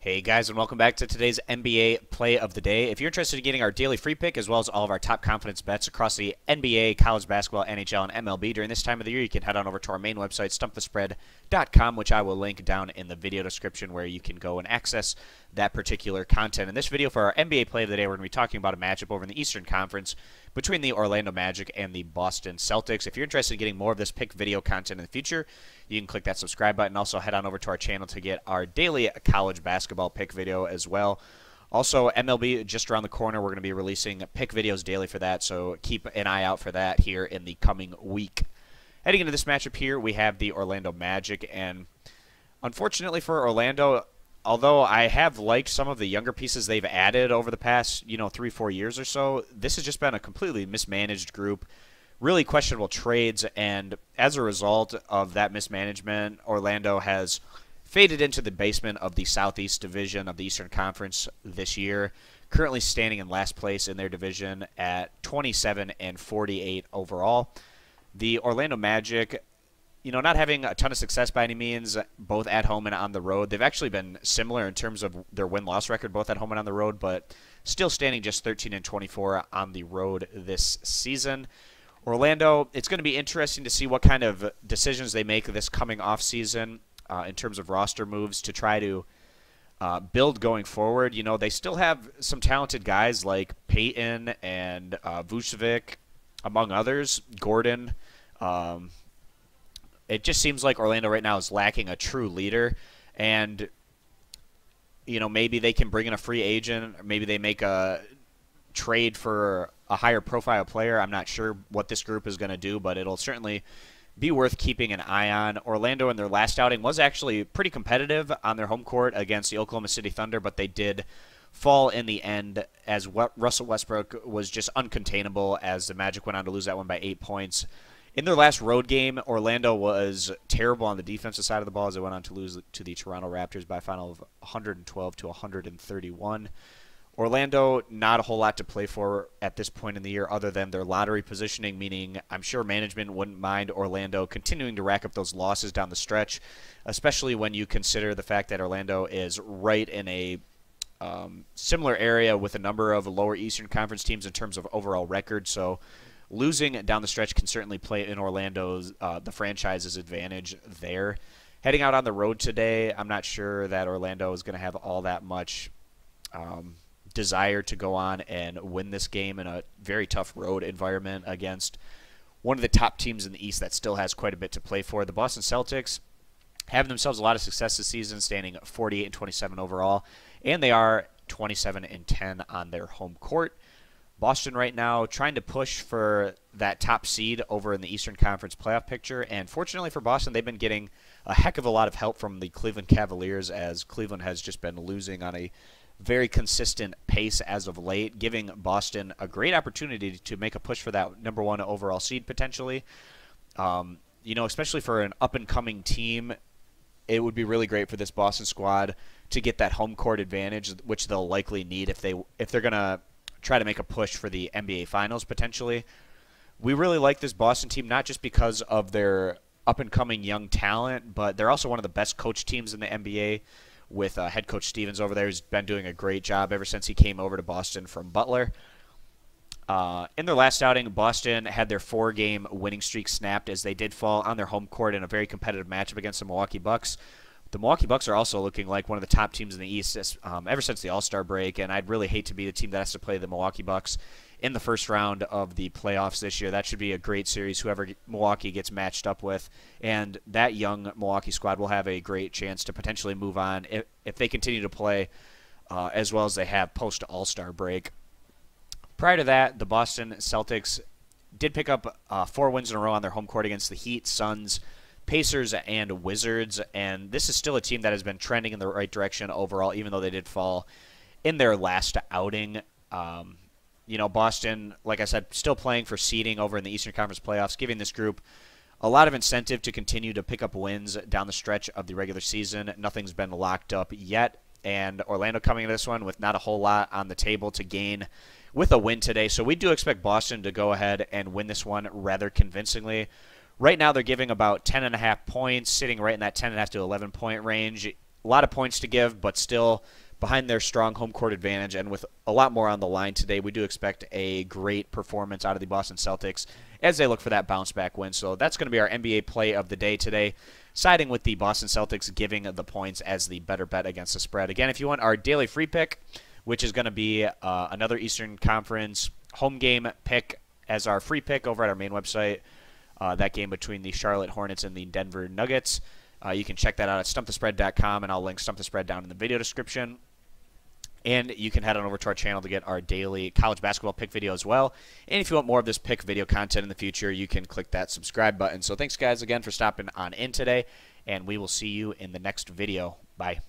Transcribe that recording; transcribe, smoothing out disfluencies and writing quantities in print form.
Hey guys, and welcome back to today's NBA Play of the Day. If you're interested in getting our daily free pick as well as all of our top confidence bets across the NBA, college basketball, NHL, and MLB during this time of the year, you can head on over to our main website, stumpthespread.com, which I will link down in the video description where you can go and access that particular content. In this video for our NBA Play of the Day, we're going to be talking about a matchup over in the Eastern Conference between the Orlando Magic and the Boston Celtics. If you're interested in getting more of this pick video content in the future, you can click that subscribe button. Also, head on over to our channel to get our daily college basketball pick video as well. Also, MLB just around the corner. We're going to be releasing pick videos daily for that, so keep an eye out for that here in the coming week. Heading into this matchup here, we have the Orlando Magic, and unfortunately for Orlando, although I have liked some of the younger pieces they've added over the past, 3-4 years or so, this has just been a completely mismanaged group. Really questionable trades, and as a result of that mismanagement, Orlando has faded into the basement of the Southeast Division of the Eastern Conference this year, currently standing in last place in their division at 27-48 overall. The Orlando Magic, not having a ton of success by any means, both at home and on the road. They've actually been similar in terms of their win-loss record, both at home and on the road, but still standing just 13-24 on the road this season. Orlando, it's going to be interesting to see what kind of decisions they make this coming offseason in terms of roster moves to try to build going forward. They still have some talented guys like Payton and Vucevic, among others, Gordon. It just seems like Orlando right now is lacking a true leader, and maybe they can bring in a free agent, or maybe they make a trade for a higher profile player. I'm not sure what this group is going to do, but it'll certainly be worth keeping an eye on. Orlando in their last outing was actually pretty competitive on their home court against the Oklahoma City Thunder, but they did fall in the end as Russell Westbrook was just uncontainable as the Magic went on to lose that one by 8 points. In their last road game, Orlando was terrible on the defensive side of the ball as they went on to lose to the Toronto Raptors by a final of 112-131. Orlando, not a whole lot to play for at this point in the year other than their lottery positioning, meaning I'm sure management wouldn't mind Orlando continuing to rack up those losses down the stretch, especially when you consider the fact that Orlando is right in a similar area with a number of lower Eastern Conference teams in terms of overall record. So losing down the stretch can certainly play in Orlando's, the franchise's advantage there. Heading out on the road today, I'm not sure that Orlando is going to have all that much desire to go on and win this game in a very tough road environment against one of the top teams in the East that still has quite a bit to play for. The Boston Celtics having themselves a lot of success this season, standing 48-27 overall, and they are 27-10 on their home court. Boston right now trying to push for that top seed over in the Eastern Conference playoff picture, and fortunately for Boston, they've been getting a heck of a lot of help from the Cleveland Cavaliers as Cleveland has just been losing on a very consistent pace as of late, giving Boston a great opportunity to make a push for that number one overall seed potentially. Especially for an up-and-coming team, it would be really great for this Boston squad to get that home court advantage, which they'll likely need if they're going to try to make a push for the NBA Finals potentially. We really like this Boston team, not just because of their up-and-coming young talent, but they're also one of the best coached teams in the NBA, with head coach Stevens over there, who's been doing a great job ever since he came over to Boston from Butler. In their last outing, Boston had their 4-game winning streak snapped as they did fall on their home court in a very competitive matchup against the Milwaukee Bucks. The Milwaukee Bucks are also looking like one of the top teams in the East ever since the All-Star break, and I'd really hate to be the team that has to play the Milwaukee Bucks in the first round of the playoffs this year. That should be a great series, whoever Milwaukee gets matched up with. And that young Milwaukee squad will have a great chance to potentially move on if they continue to play as well as they have post-All-Star break. Prior to that, the Boston Celtics did pick up 4 wins in a row on their home court against the Heat, Suns, Pacers, and Wizards. And this is still a team that has been trending in the right direction overall, even though they did fall in their last outing. Boston, like I said, still playing for seeding over in the Eastern Conference playoffs, giving this group a lot of incentive to continue to pick up wins down the stretch of the regular season. Nothing's been locked up yet, and Orlando coming into this one with not a whole lot on the table to gain with a win today. So we do expect Boston to go ahead and win this one rather convincingly. Right now they're giving about 10.5 points, sitting right in that 10.5 to 11 point range. a lot of points to give, but still behind their strong home court advantage and with a lot more on the line today, we do expect a great performance out of the Boston Celtics as they look for that bounce back win. So that's going to be our NBA play of the day today, siding with the Boston Celtics, giving the points as the better bet against the spread. Again, if you want our daily free pick, which is going to be another Eastern Conference home game pick as our free pick over at our main website, that game between the Charlotte Hornets and the Denver Nuggets. You can check that out at stumpthespread.com, and I'll link Stump the Spread down in the video description. And you can head on over to our channel to get our daily college basketball pick video as well. And if you want more of this pick video content in the future, you can click that subscribe button. So thanks, guys, again for stopping on in today, and we will see you in the next video. Bye.